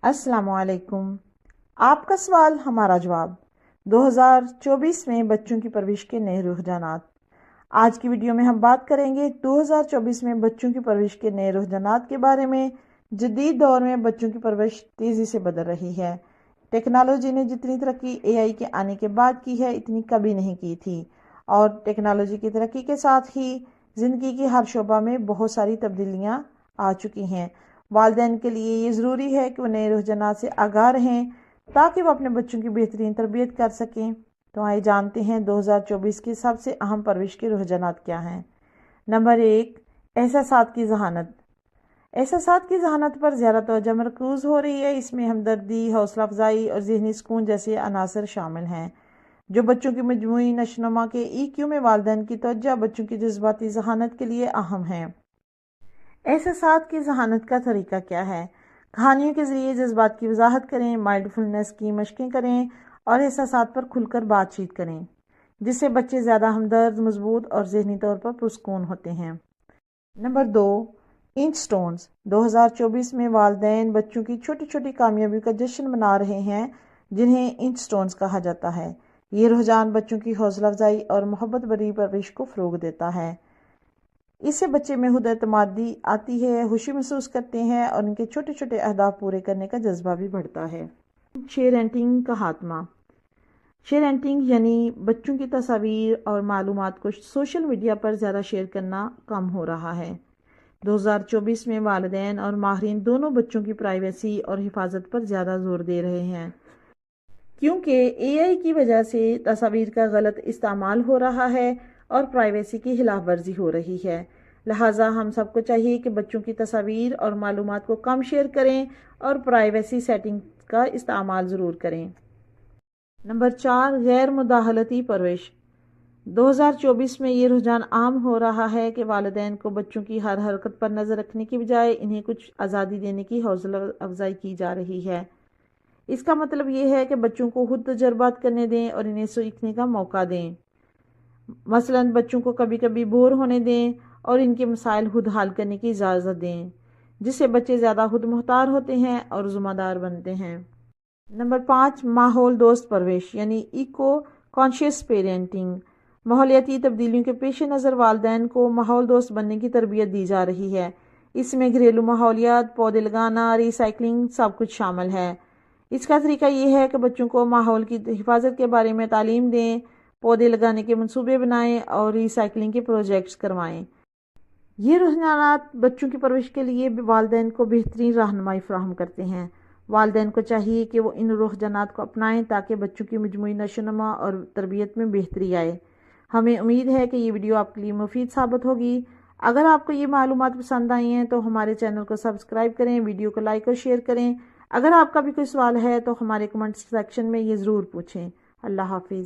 السلام علیکم۔ آپ کا سوال ہمارا جواب 2024 میں بچوں کی پرورش کے نئے رجحانات۔ آج کی ویڈیو میں ہم بات کریں گے 2024 میں بچوں کی پرورش کے نئے رجحانات کے بارے میں۔ جدید دور میں بچوں کی پرورش تیزی سے بدل رہی ہے۔ ٹیکنالوجی نے جتنی ترقی AI کے آنے کے بعد کی ہے اتنی کبھی نہیں کی تھی، اور ٹیکنالوجی کی ترقی کے ساتھ ہی زندگی کی ہر شعبہ میں بہت ساری تبدیلیاں آ چکی ہیں۔ والدین کے لیے یہ ضروری ہے کہ وہ نئے رجحانات سے آگاہ رہیں تاکہ وہ اپنے بچوں کی بہترین تربیت کر سکیں۔ تو آئے جانتے ہیں 2024 کے سب سے اہم پرورش کے رجحانات کیا ہیں۔ نمبر 1، احساسات کی ذہانت۔ احساسات کی ذہانت پر زیادہ توجہ مرکوز ہو رہی ہے۔ اس میں ہمدردی، حوصلہ افزائی اور ذہنی سکون جیسے عناصر شامل ہیں، جو بچوں کی مجموعی نشوونما کے EQ میں والدین کی توجہ بچوں کی جذباتی ذہانت کے لیے اہم ہے۔ احساسات کی ذہانت کا طریقہ کیا ہے؟ کہانیوں کے ذریعے جذبات کی وضاحت کریں، مائنڈ فلنس کی مشقیں کریں اور احساسات پر کھل کر بات چیت کریں، جس سے بچے زیادہ ہمدرد، مضبوط اور ذہنی طور پر پرسکون ہوتے ہیں۔ Number 2، inch stones. 2024 میں والدین بچوں کی چھوٹی چھوٹی کامیابیوں کا جشن منا رہے ہیں، جنہیں انچ سٹونز کہا جاتا ہے۔ یہ رجحان بچوں کی حوصلہ افزائی اور محبت بھری پرورش کو فروغ دیتا ہے۔ اس سے بچے میں خود اعتمادی آتی ہے، خوشی محسوس کرتے ہیں اور ان کے چھوٹے چھوٹے اہداف پورے کرنے کا جذبہ بھی بڑھتا ہے۔ شیئرنٹنگ کا خاتمہ۔ شیئرنٹنگ یعنی بچوں کی تصاویر اور معلومات کو سوشل میڈیا پر زیادہ شیئر کرنا کم ہو رہا ہے۔ 2024 میں والدین اور ماہرین دونوں بچوں کی پرائیویسی اور حفاظت پر زیادہ زور دے رہے ہیں، کیونکہ AI کی وجہ سے تصاویر کا غلط استعمال ہو رہا ہے اور پرائیویسی کی خلاف ورزی ہو رہی ہے۔ لہٰذا ہم سب کو چاہیے کہ بچوں کی تصاویر اور معلومات کو کم شیئر کریں اور پرائیویسی سیٹنگ کا استعمال ضرور کریں۔ نمبر 4، غیر مداخلتی پرورش۔ 2024 میں یہ رجحان عام ہو رہا ہے کہ والدین کو بچوں کی ہر حرکت پر نظر رکھنے کی بجائے انہیں کچھ آزادی دینے کی حوصلہ افزائی کی جا رہی ہے۔ اس کا مطلب یہ ہے کہ بچوں کو خود تجربات کرنے دیں اور انہیں سیکھنے کا موقع دیں۔ مثلاً بچوں کو کبھی کبھی بور ہونے دیں اور ان کے مسائل خود حل کرنے کی اجازت دیں، جس سے بچے زیادہ خود مختار ہوتے ہیں اور ذمہ دار بنتے ہیں۔ نمبر 5، ماحول دوست پرورش یعنی ایکو کانشیس پیرنٹنگ۔ ماحولیاتی تبدیلیوں کے پیش نظر والدین کو ماحول دوست بننے کی تربیت دی جا رہی ہے۔ اس میں گھریلو ماحولیات، پودے لگانا، ری سائیکلنگ سب کچھ شامل ہے۔ اس کا طریقہ یہ ہے کہ بچوں کو ماحول کی حفاظت کے بارے میں تعلیم دیں، پودے لگانے کے منصوبے بنائیں اور ری سائیکلنگ کے پروجیکٹس کروائیں۔ یہ رجحانات بچوں کی پرورش کے لیے والدین کو بہترین رہنمائی فراہم کرتے ہیں۔ والدین کو چاہیے کہ وہ ان رجحانات کو اپنائیں تاکہ بچوں کی مجموعی نشوونما اور تربیت میں بہتری آئے۔ ہمیں امید ہے کہ یہ ویڈیو آپ کے لیے مفید ثابت ہوگی۔ اگر آپ کو یہ معلومات پسند آئی ہیں تو ہمارے چینل کو سبسکرائب کریں، ویڈیو کو لائک اور شیئر کریں۔ اگر آپ کا بھی کوئی سوال ہے تو ہمارے کمنٹ سیکشن میں یہ ضرور پوچھیں۔ اللہ حافظ۔